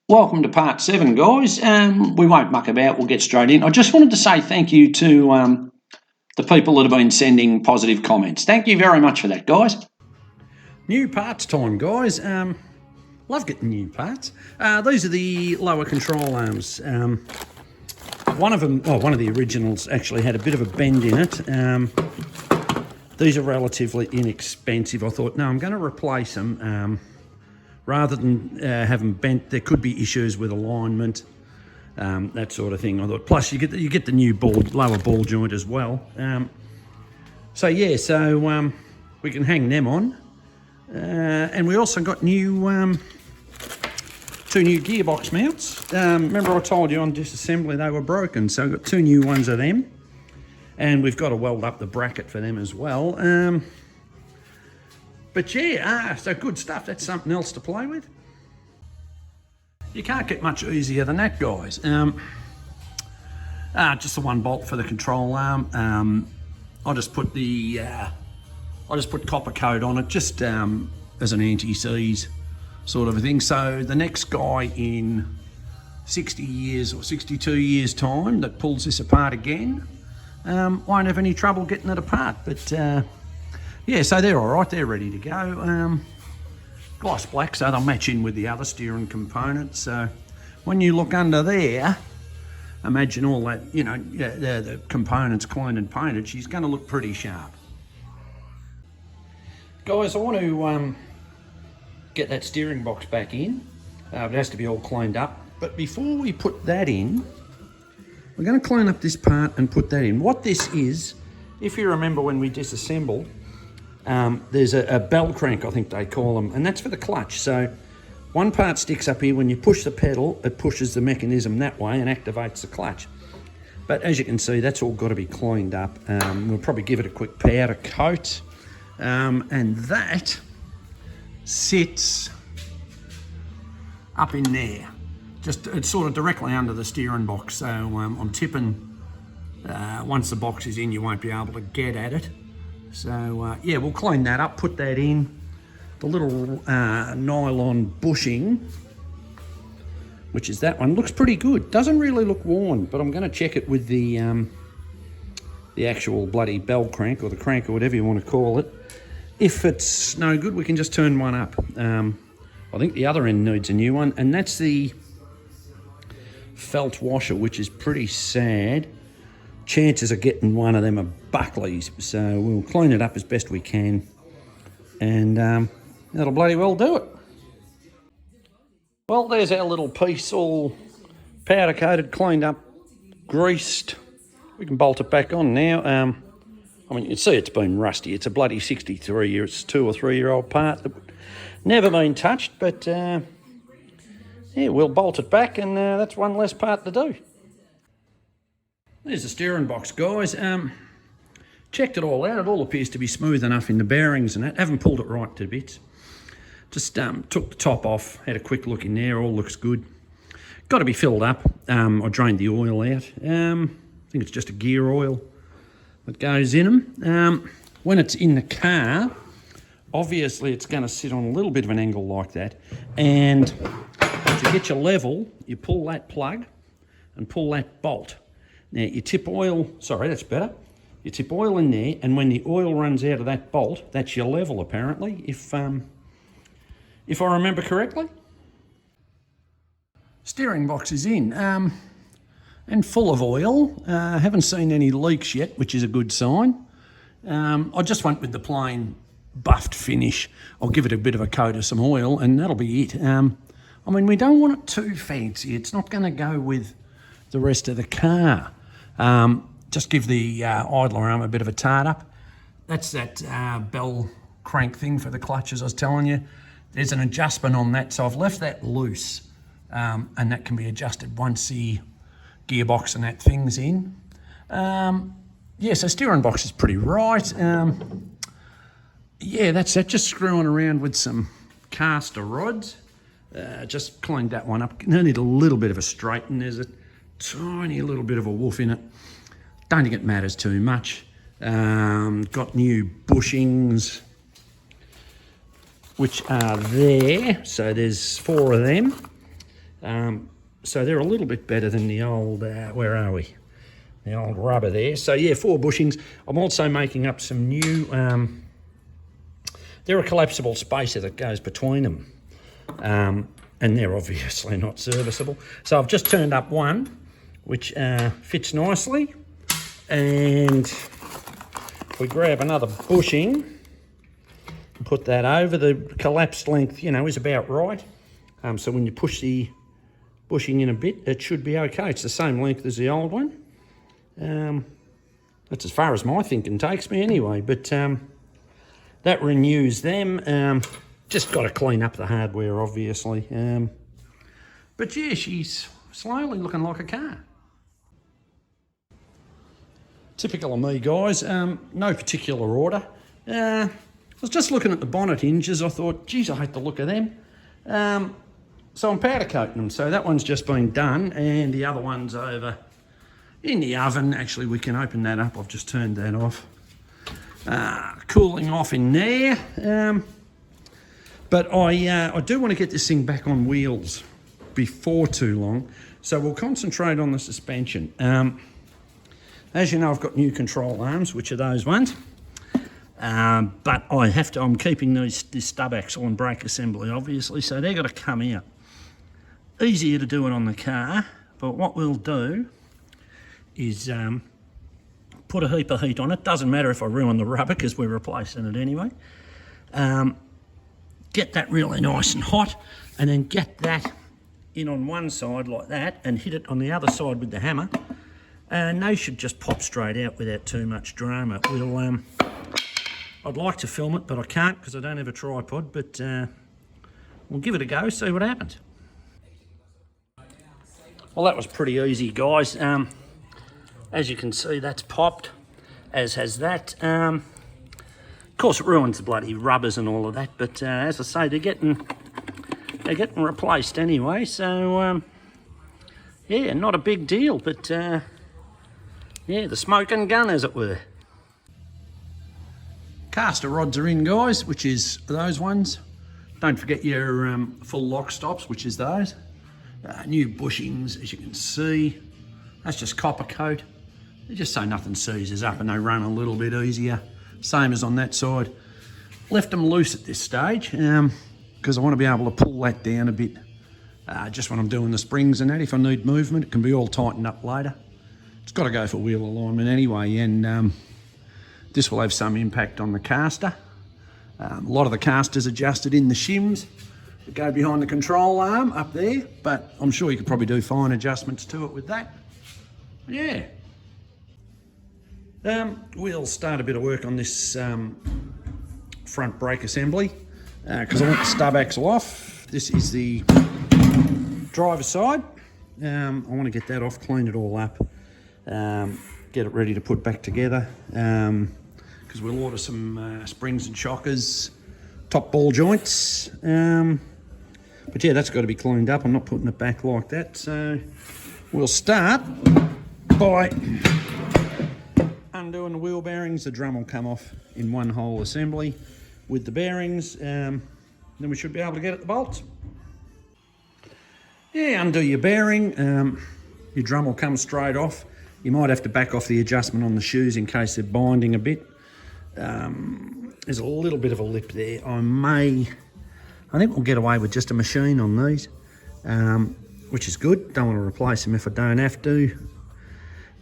Welcome to part 7, guys. We won't muck about, we'll get straight in. I just wanted to say thank you to the people that have been sending positive comments. Thank you very much for that, guys. New parts time, guys. Love getting new parts. These are the lower control arms. One of the originals actually had a bit of a bend in it. These are relatively inexpensive. I thought, no, I'm going to replace them. Rather than have them bent, there could be issues with alignment, that sort of thing. I thought. Plus, you get the new lower ball joint as well. So we can hang them on, and we also got new 2 new gearbox mounts. Remember I told you on disassembly they were broken, so I've got 2 new ones of them, and we've got to weld up the bracket for them as well. But yeah, so good stuff. That's something else to play with. You can't get much easier than that, guys. Just the 1 bolt for the control arm. I just put copper coat on it, just as an anti-seize sort of a thing. So the next guy in 60 years or 62 years time that pulls this apart again won't have any trouble getting it apart. But yeah, so they're all right, they're ready to go. Gloss black, so they'll match in with the other steering components. So when you look under there, imagine all that, the components cleaned and painted, she's going to look pretty sharp. Guys, I want to get that steering box back in. It has to be all cleaned up. But before we put that in, we're going to clean up this part and put that in. What this is, if you remember when we disassembled, there's a bell crank, I think they call them, and that's for the clutch. So one part sticks up here. When you push the pedal, it pushes the mechanism that way and activates the clutch. But as you can see, that's all got to be cleaned up. We'll probably give it a quick powder coat. And that sits up in there. It's sort of directly under the steering box. So I'm tipping, once the box is in, you won't be able to get at it. So yeah, we'll clean that up, put that in. The little nylon bushing, which is that one, looks pretty good. Doesn't really look worn, but I'm going to check it with the actual bloody bell crank or the crank or whatever you want to call it. If it's no good, we can just turn one up. I think the other end needs a new one, and that's the felt washer, which is pretty sad. Chances of getting one of them are Buckley's, so we'll clean it up as best we can, and that'll bloody well do it. Well, there's our little piece, all powder coated, cleaned up, greased. We can bolt it back on now. I mean, you can see it's been rusty. It's a bloody 63 year, it's a 2 or 3 year old part that never been touched, but yeah, we'll bolt it back, and that's one less part to do. There's the steering box, guys. Checked it all out. It all appears to be smooth enough in the bearings and that. Haven't pulled it right to bits. Just took the top off, had a quick look in there. All looks good. Got to be filled up. I drained the oil out. I think it's just a gear oil that goes in them. When it's in the car, obviously it's going to sit on a little bit of an angle like that. And to get you level, you pull that plug and pull that bolt. Now you tip oil, sorry, that's better. You tip oil in there, and when the oil runs out of that bolt, that's your level apparently, if I remember correctly. Steering box is in, and full of oil. Haven't seen any leaks yet, which is a good sign. I just went with the plain buffed finish. I'll give it a bit of a coat of some oil, and that'll be it. I mean, we don't want it too fancy. It's not going to go with the rest of the car. Just give the idler arm a bit of a tart up. That's that bell crank thing for the clutch, as I was telling you. There's an adjustment on that, so I've left that loose, and that can be adjusted once the gearbox and that thing's in. Yeah, so steering box is pretty right. Yeah, that's that. Just screwing around with some caster rods. Just cleaned that one up. I need a little bit of a straighten. There's a tiny little bit of a woof in it. Don't think it matters too much. Got new bushings, which are there. So there's 4 of them. So they're a little bit better than the old, where are we? The old rubber there. So yeah, 4 bushings. I'm also making up some new, they're a collapsible spacer that goes between them. And they're obviously not serviceable. So I've just turned up one, which fits nicely. And if we grab another bushing and put that over, the collapsed length, you know, is about right. So when you push the bushing in a bit, it should be okay. It's the same length as the old one. That's as far as my thinking takes me anyway, but that renews them. Just got to clean up the hardware, obviously. But yeah, she's slowly looking like a car. Typical of me, guys. No particular order. I was just looking at the bonnet hinges. I thought, geez, I hate the look of them. So I'm powder coating them. So that one's just been done, and the other one's over in the oven. Actually, we can open that up. I've just turned that off. Cooling off in there. But I do want to get this thing back on wheels before too long. So we'll concentrate on the suspension. As you know, I've got new control arms, which are those ones. But I'm keeping this stub axle and brake assembly, obviously, so they're got to come out. Easier to do it on the car, but what we'll do is put a heap of heat on it. Doesn't matter if I ruin the rubber because we're replacing it anyway. Get that really nice and hot, and then get that in on one side like that and hit it on the other side with the hammer. And they should just pop straight out without too much drama. I'd like to film it, but I can't because I don't have a tripod, but we'll give it a go, see what happens. Well, that was pretty easy, guys. As you can see, that's popped, as has that. Of course, it ruins the bloody rubbers and all of that, but as I say, they're getting replaced anyway, so yeah, not a big deal, but yeah, the smoking gun, as it were. Caster rods are in, guys, which is those ones. Don't forget your full lock stops, which is those. New bushings, as you can see. That's just copper coat. They're just so nothing seizes up and they run a little bit easier. Same as on that side. Left them loose at this stage because I want to be able to pull that down a bit just when I'm doing the springs and that. If I need movement, it can be all tightened up later. It's got to go for wheel alignment anyway, and this will have some impact on the caster. A lot of the casters adjusted in the shims that go behind the control arm up there, but I'm sure you could probably do fine adjustments to it with that. Yeah. We'll start a bit of work on this front brake assembly because I want the stub axle off. This is the driver's side. I want to get that off, clean it all up, get it ready to put back together because we'll order some springs and shockers, top ball joints. But yeah, that's got to be cleaned up. I'm not putting it back like that. So we'll start by undoing the wheel bearings. The drum will come off in one whole assembly with the bearings. Then we should be able to get at the bolts. Yeah, undo your bearing. Your drum will come straight off. You might have to back off the adjustment on the shoes in case they're binding a bit. There's a little bit of a lip there. I think we'll get away with just a machine on these, which is good. Don't want to replace them if I don't have to.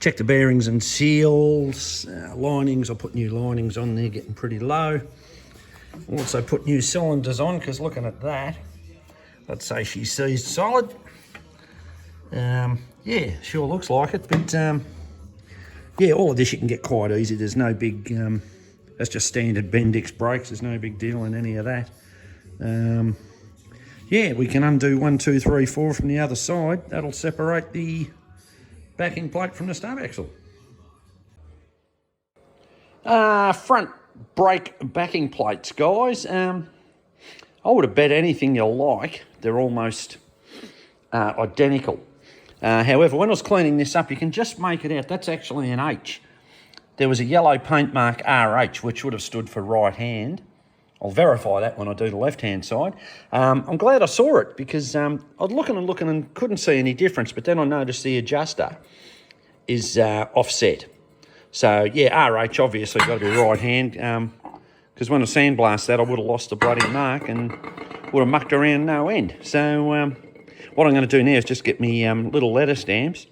Check the bearings and seals. Linings, I'll put new linings on there, getting pretty low. Also put new cylinders on, because looking at that, I'd say she's seized solid. Yeah, sure looks like it, but yeah, all of this you can get quite easy. There's no big, that's just standard Bendix brakes. There's no big deal in any of that. Yeah, we can undo 1, 2, 3, 4 from the other side. That'll separate the backing plate from the stub axle. Front brake backing plates, guys. I would have bet anything you like, they're almost identical. However, when I was cleaning this up, you can just make it out. That's actually an H. There was a yellow paint mark RH, which would have stood for right hand. I'll verify that when I do the left-hand side. I'm glad I saw it because I was looking and couldn't see any difference, but then I noticed the adjuster is offset. So, yeah, RH obviously got to be right hand because when I sandblast that, I would have lost the bloody mark and would have mucked around no end. So what I'm going to do now is just get me little letter stamps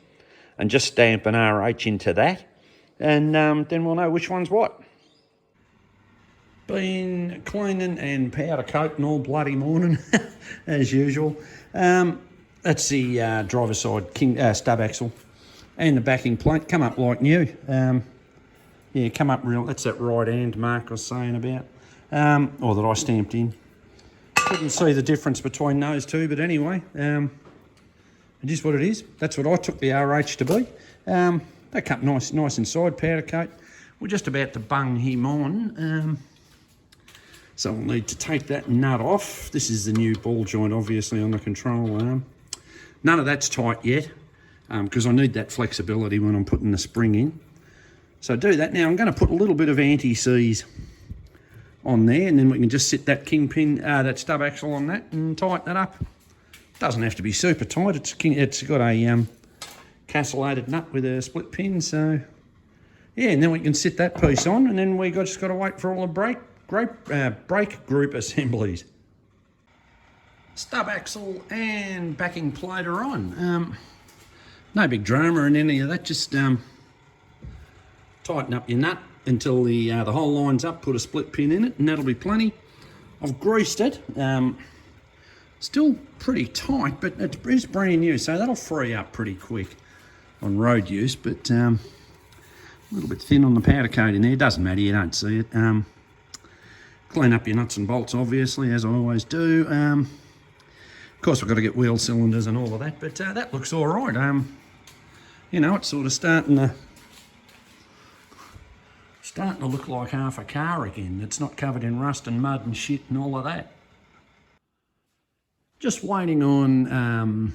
and just stamp an RH into that, and then we'll know which one's what. Been cleaning and powder coating all bloody morning, as usual. That's the driver's side stub axle and the backing plate. Come up like new. Yeah, come up real. That's that right hand mark I was saying about, or that I stamped in. Couldn't see the difference between those two, but anyway, it is what it is. That's what I took the RH to be. They come nice inside, powder coat. We're just about to bung him on. So we'll need to take that nut off. This is the new ball joint, obviously, on the control arm. None of that's tight yet, because I need that flexibility when I'm putting the spring in. So do that. Now I'm going to put a little bit of anti-seize on there, and then we can just sit that kingpin, that stub axle on that and tighten that up. Doesn't have to be super tight. It's got a castellated nut with a split pin, so yeah, and then we can sit that piece on, and then we just got to wait for all the brake group assemblies. Stub axle and backing plate are on. No big drama in any of that, just tighten up your nut until the hole lines up, put a split pin in it, and that'll be plenty. I've greased it. Still pretty tight, but it's brand new, so that'll free up pretty quick on road use, but a little bit thin on the powder coat in there. Doesn't matter, you don't see it. Clean up your nuts and bolts, obviously, as I always do. Of course, we've got to get wheel cylinders and all of that, but that looks all right. You know, it's sort of starting to look like half a car again. It's not covered in rust and mud and shit and all of that. Just waiting on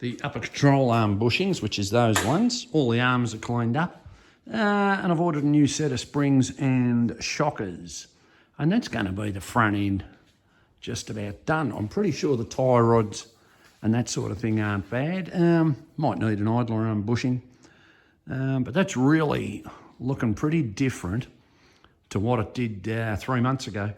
the upper control arm bushings, which is those ones. All the arms are cleaned up. And I've ordered a new set of springs and shockers. And that's going to be the front end just about done. I'm pretty sure the tie rods and that sort of thing aren't bad. Might need an idler arm bushing. But that's really looking pretty different to what it did 3 months ago.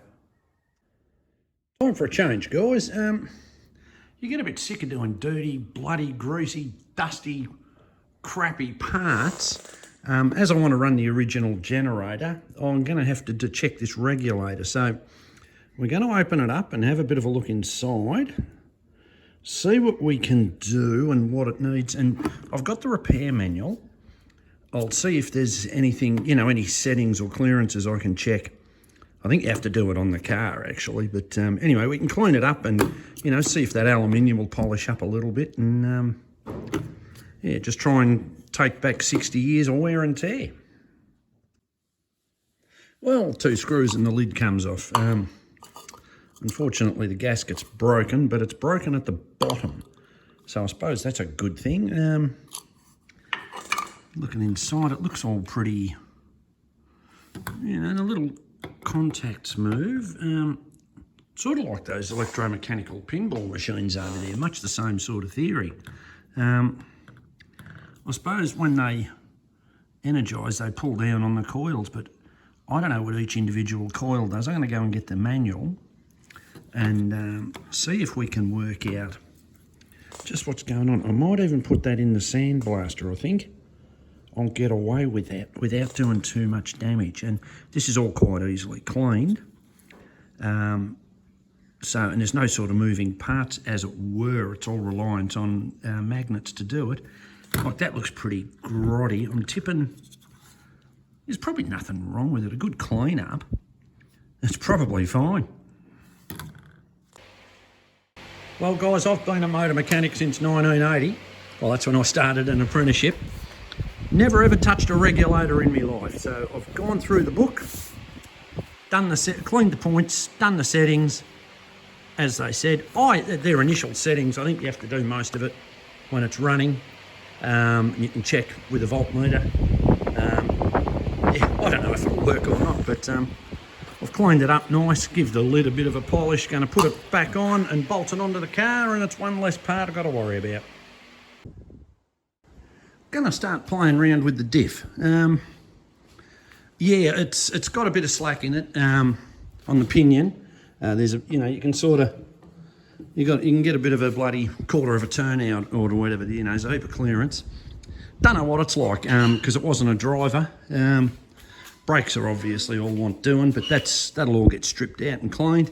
Time for a change, guys. You get a bit sick of doing dirty, bloody, greasy, dusty, crappy parts. As I want to run the original generator, I'm going to have to check this regulator. So we're going to open it up and have a bit of a look inside, see what we can do and what it needs. And I've got the repair manual. I'll see if there's anything, you know, any settings or clearances I can check. I think you have to do it on the car, actually. But anyway, we can clean it up and, you know, see if that aluminium will polish up a little bit. And, yeah, just try and take back 60 years of wear and tear. Well, 2 screws and the lid comes off. Unfortunately, the gasket's broken, but it's broken at the bottom. So I suppose that's a good thing. Looking inside, it looks all pretty, you know, the little contacts move. Sort of like those electromechanical pinball machines over there, much the same sort of theory. I suppose when they energise, they pull down on the coils, but I don't know what each individual coil does. I'm going to go and get the manual and see if we can work out just what's going on. I might even put that in the sandblaster, I think. I'll get away with that without doing too much damage. And this is all quite easily cleaned. And there's no sort of moving parts, as it were. It's all reliant on magnets to do it. Like, that looks pretty grotty. I'm tipping there's probably nothing wrong with it. A good clean up, it's probably fine. Well, guys, I've been a motor mechanic since 1980. Well, that's when I started an apprenticeship. Never ever touched a regulator in my life. So I've gone through the book, done cleaned the points, done the settings. As they said, their initial settings, I think you have to do most of it when it's running. You can check with a voltmeter. Yeah, I don't know if it'll work or not, but I've cleaned it up nice, give the lid a bit of a polish, going to put it back on and bolt it onto the car, and it's one less part I've got to worry about. Going to start playing around with the diff. Yeah, it's got a bit of slack in it on the pinion. There's a, you know, you can sort of, you can get a bit of a bloody quarter of a turn out or whatever, you know, there's a heap of clearance. Don't know what it's like because it wasn't a driver. Brakes are obviously all want doing, but that'll all get stripped out and cleaned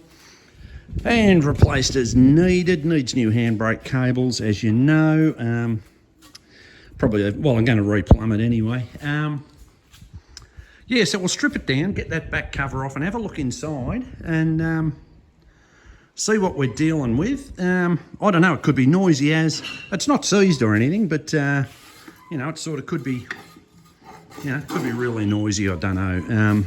and replaced as needed. Needs new handbrake cables, as you know. Probably, well, I'm going to replumb it anyway. Yeah, so we'll strip it down, get that back cover off and have a look inside and see what we're dealing with. I don't know, it could be noisy as, it's not seized or anything, but you know, it sort of could be, you know, it could be really noisy, I don't know.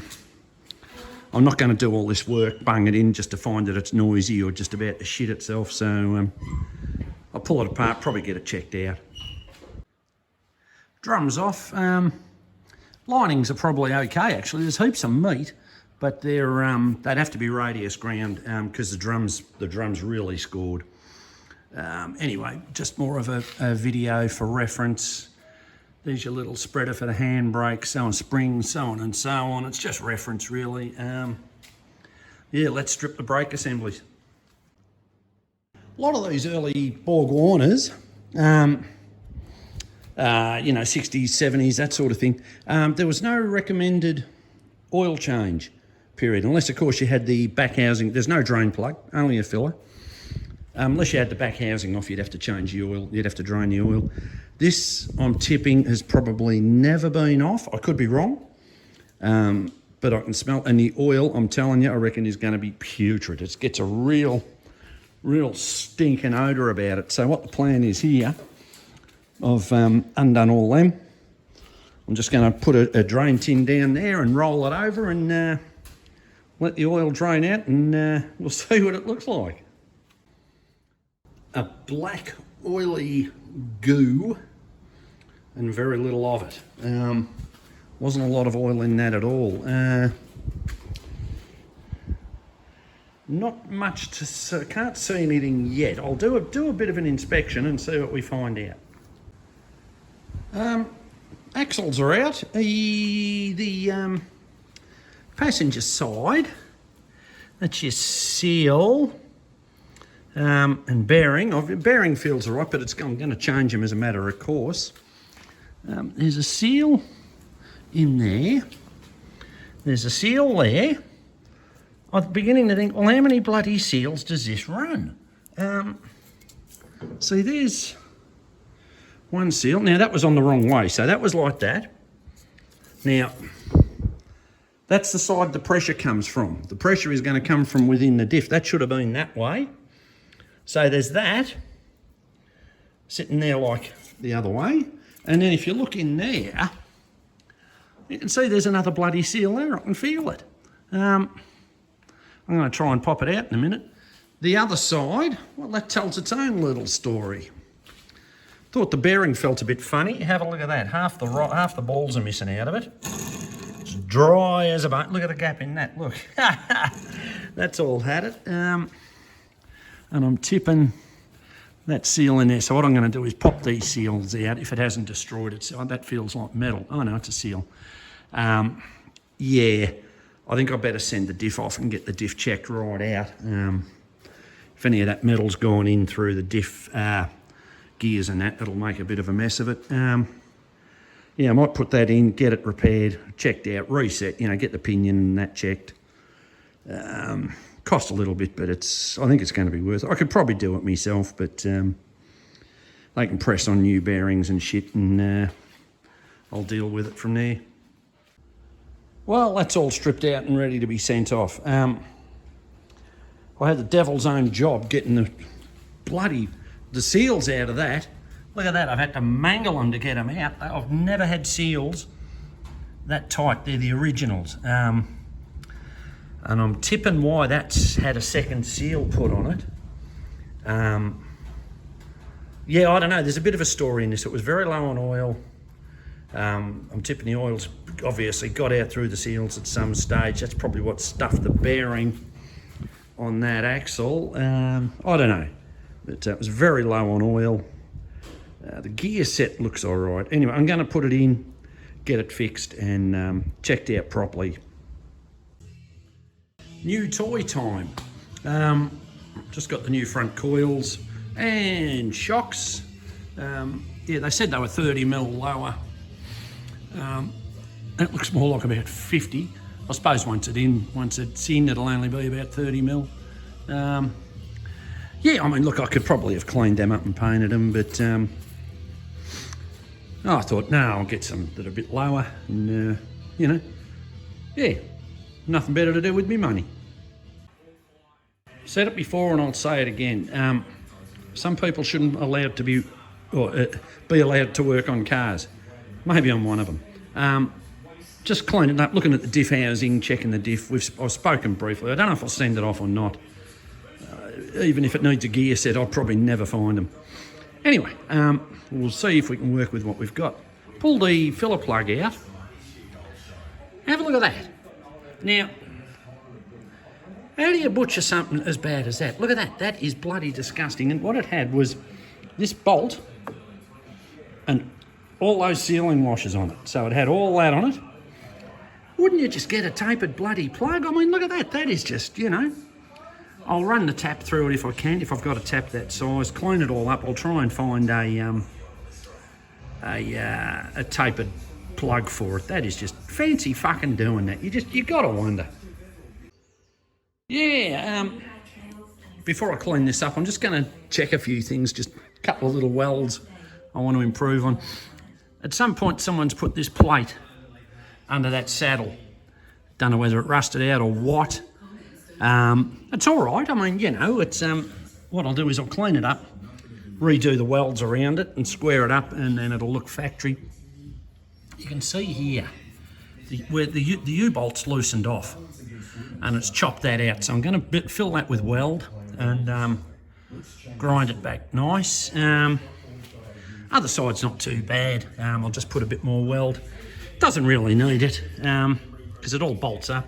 I'm not going to do all this work, bung it in just to find that it's noisy or just about to shit itself, so I'll pull it apart, probably get it checked out. Drums off. Linings are probably okay actually. There's heaps of meat, but they'd have to be radius ground because the drums really scored. Anyway, just more of a video for reference. There's your little spreader for the handbrake, so on springs, so on and so on. It's just reference really. Yeah, let's strip the brake assemblies. A lot of these early Borg Warners, you know, 60s, 70s, that sort of thing. There was no recommended oil change period, unless of course you had the back housing. There's no drain plug, only a filler. Unless you had the back housing off, you'd have to change the oil, you'd have to drain the oil. This, I'm tipping, has probably never been off. I could be wrong, but I can smell, and the oil, I'm telling you, I reckon is going to be putrid. It gets a real stinking odour about it. So what the plan is here, I've undone all them. I'm just going to put a drain tin down there and roll it over and let the oil drain out, and we'll see what it looks like. A black oily goo and very little of it. Wasn't a lot of oil in that at all. Not much to see, can't see anything yet. I'll do a bit of an inspection and see what we find out. Axles are out. The passenger side, that's your seal and bearing. Bearing feels all right, but I'm going to change them as a matter of course. There's a seal in there. There's a seal there. I'm beginning to think, well, how many bloody seals does this run? See, there's one seal. Now, that was on the wrong way, so that was like that. Now, that's the side the pressure comes from. The pressure is going to come from within the diff. That should have been that way. So there's that sitting there like the other way. And then if you look in there, you can see there's another bloody seal there. I can feel it. I'm going to try and pop it out in a minute. The other side, well, that tells its own little story. Thought the bearing felt a bit funny. Have a look at that. Half the balls are missing out of it. It's dry as a bone. Look at the gap in that. Look. That's all had it. And I'm tipping that seal in there. So what I'm going to do is pop these seals out if it hasn't destroyed it. So that feels like metal. Oh no, it's a seal. Yeah, I think I better send the diff off and get the diff checked right out. If any of that metal's gone in through the diff gears and that, it'll make a bit of a mess of it. Yeah, I might put that in, get it repaired, checked out, reset, you know, get the pinion and that checked. Cost a little bit, but I think it's going to be worth it. I could probably do it myself, but they can press on new bearings and shit, and I'll deal with it from there. Well, that's all stripped out and ready to be sent off. I had the devil's own job getting the seals out of that. Look at that, I've had to mangle them to get them out. I've never had seals that tight. They're the originals. And I'm tipping why that's had a second seal put on it. Yeah, I don't know, there's a bit of a story in this. It was very low on oil. I'm tipping the oil's obviously got out through the seals at some stage. That's probably what stuffed the bearing on that axle. I don't know, but it was very low on oil. The gear set looks all right. Anyway, I'm going to put it in, get it fixed and checked out properly. New toy time. Just got the new front coils and shocks. Yeah, they said they were 30mm lower. That looks more like about 50. I suppose once it's in, it'll only be about 30mm. Yeah, I mean, look, I could probably have cleaned them up and painted them, but I thought, no, I'll get some that are a bit lower, and you know, yeah, nothing better to do with me money. Said it before and I'll say it again. Some people shouldn't allowed to be allowed to work on cars. Maybe I'm one of them. Just cleaning up, looking at the diff housing, checking the diff. I've spoken briefly. I don't know if I'll send it off or not. Even if it needs a gear set, I'll probably never find them. Anyway, we'll see if we can work with what we've got. Pull the filler plug out. Have a look at that. Now, how do you butcher something as bad as that? Look at that. That is bloody disgusting. And what it had was this bolt and all those sealing washers on it. So it had all that on it. Wouldn't you just get a tapered bloody plug? I mean, look at that. That is just, you know. I'll run the tap through it if I can, if I've got a tap that size. Clean it all up. I'll try and find a tapered plug for it. That is just fancy fucking doing that. You gotta wonder. Yeah, before I clean this up, I'm just going to check a few things, just a couple of little welds I want to improve on. At some point, someone's put this plate under that saddle. Don't know whether it rusted out or what. It's all right. I mean, you know, it's what I'll do is I'll clean it up, redo the welds around it and square it up, and then it'll look factory. You can see here where the U-bolt's loosened off. And it's chopped that out, so I'm going to fill that with weld and grind it back nice. Other side's not too bad. I'll just put a bit more weld. Doesn't really need it because it all bolts up.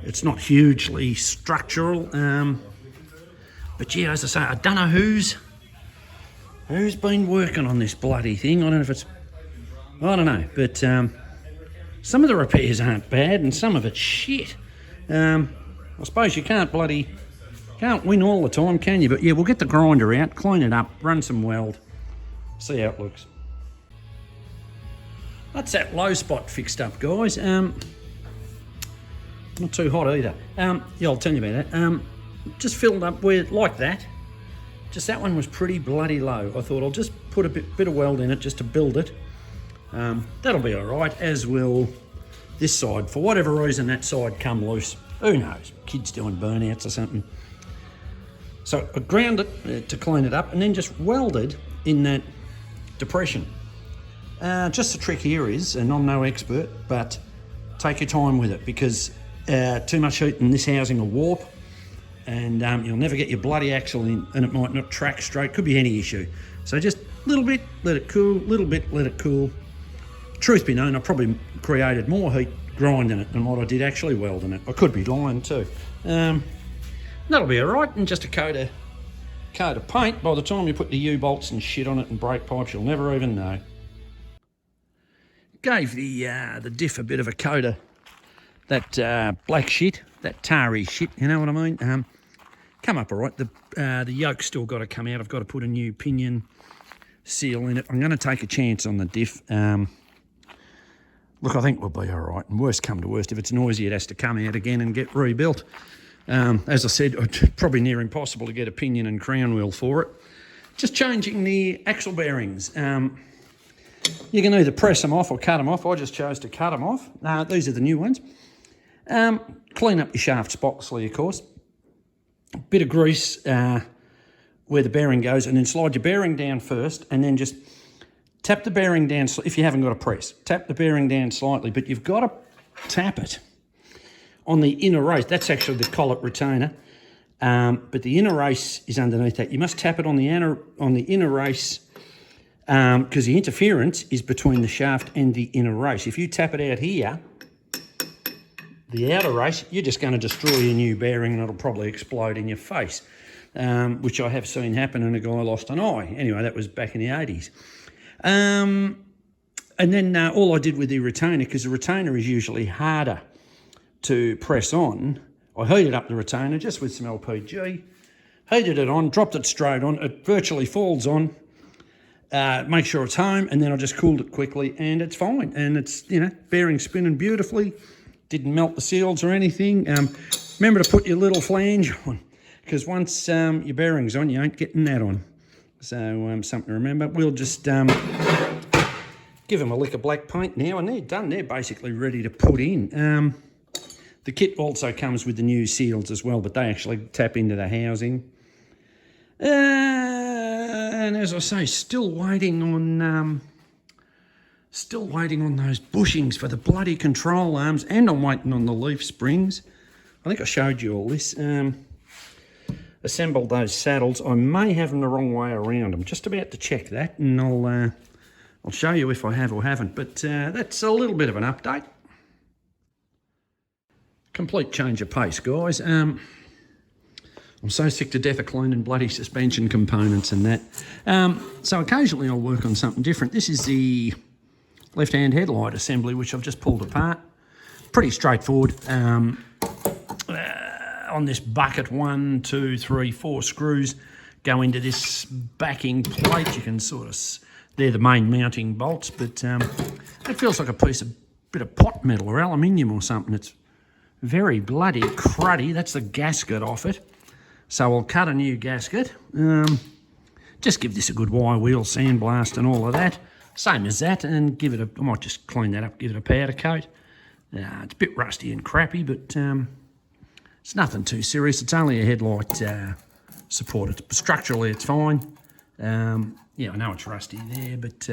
It's not hugely structural, but yeah, as I say, I don't know who's been working on this bloody thing. I don't know, but some of the repairs aren't bad and some of it's shit. I suppose you can't win all the time, can you? But yeah, we'll get the grinder out, clean it up, run some weld, see how it looks. That's that low spot fixed up, guys. Not too hot either. Yeah, I'll tell you about that. Just filled up with like that. Just that one was pretty bloody low. I thought I'll just put a bit of weld in it just to build it. That'll be all right, as will this side. For whatever reason, that side come loose. Who knows? Kids doing burnouts or something. So I ground it to clean it up and then just welded in that depression. Just the trick here is, and I'm no expert, but take your time with it because too much heat in this housing will warp and you'll never get your bloody axle in and it might not track straight. Could be any issue. So just a little bit, let it cool, little bit, let it cool. Truth be known, I probably created more heat grinding it than what I did actually welding it. I could be lying too. That'll be all right, and just a coat of paint. By the time you put the U-bolts and shit on it and brake pipes, you'll never even know. Gave the diff a bit of a coat of that black shit, that tarry shit, you know what I mean? Come up all right. The yoke's still got to come out. I've got to put a new pinion seal in it. I'm going to take a chance on the diff. Look, I think we'll be all right. And worst come to worst, if it's noisy, it has to come out again and get rebuilt. As I said, it's probably near impossible to get a pinion and crown wheel for it. Just changing the axle bearings. You can either press them off or cut them off. I just chose to cut them off. These are the new ones. Clean up your shaft spotlessly, of course. Bit of grease where the bearing goes, and then slide your bearing down first, and then just tap the bearing down. If you haven't got a press, tap the bearing down slightly, but you've got to tap it on the inner race. That's actually the collet retainer, but the inner race is underneath that. You must tap it on the inner race because the interference is between the shaft and the inner race. If you tap it out here, the outer race, you're just going to destroy your new bearing and it'll probably explode in your face, which I have seen happen and a guy lost an eye. Anyway, that was back in the 80s. And then all I did with the retainer, because the retainer is usually harder to press on, I heated up the retainer just with some LPG, heated it on, dropped it straight on, it virtually falls on, make sure it's home, and then I just cooled it quickly and it's fine. And it's, bearing spinning beautifully, didn't melt the seals or anything. Remember to put your little flange on, because once your bearing's on, you ain't getting that on. So something to remember. We'll just give them a lick of black paint now, and they're done. They're basically ready to put in. The kit also comes with the new seals as well, but they actually tap into the housing. And as I say, still waiting on those bushings for the bloody control arms, and I'm waiting on the leaf springs. I think I showed you all this. Assembled those saddles. I may have them the wrong way around. I'm just about to check that, and I'll show you if I have or haven't. But that's a little bit of an update. Complete change of pace, guys. I'm so sick to death of cleaning bloody suspension components and that. So occasionally I'll work on something different. This is the left-hand headlight assembly, which I've just pulled apart. Pretty straightforward. On this bucket, 1, 2, 3, 4 screws go into this backing plate. You can sort of, they're the main mounting bolts, but it feels like a bit of pot metal or aluminium or something. It's very bloody cruddy. That's the gasket off it. So I'll cut a new gasket. Just give this a good wire wheel, sandblast and all of that. Same as that, and give it I might just clean that up, give it a powder coat. It's a bit rusty and crappy, but it's nothing too serious. It's only a headlight support. Structurally, it's fine. Yeah, I know it's rusty there, but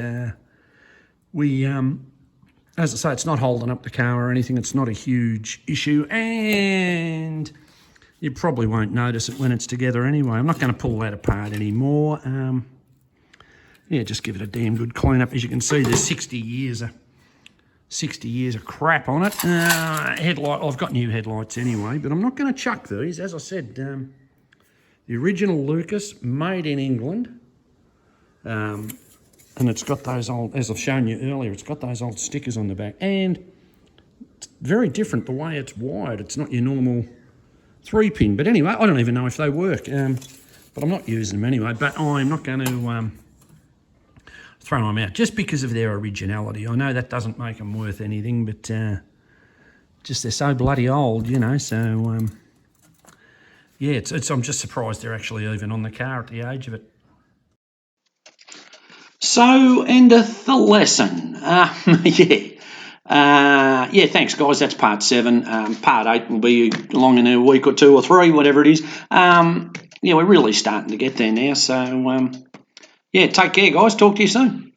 as I say, it's not holding up the car or anything. It's not a huge issue, and you probably won't notice it when it's together anyway. I'm not going to pull that apart anymore. Yeah, just give it a damn good clean up. As you can see, there's 60 years of crap on it. Headlight, I've got new headlights anyway, but I'm not going to chuck these. As I said, the original Lucas, made in England, and it's got those old, as I've shown you earlier, it's got those old stickers on the back, and it's very different the way it's wired. It's not your normal 3-pin, but anyway, I don't even know if they work, but I'm not using them anyway. But I'm not going to throw them out just because of their originality. I know that doesn't make them worth anything, but just they're so bloody old, so yeah, I'm just surprised they're actually even on the car at the age of it. So, endeth the lesson. Yeah, thanks guys, that's part 7. Part 8 will be along in a week or 2 or 3, whatever it is. Yeah, we're really starting to get there now, so yeah, take care guys, talk to you soon.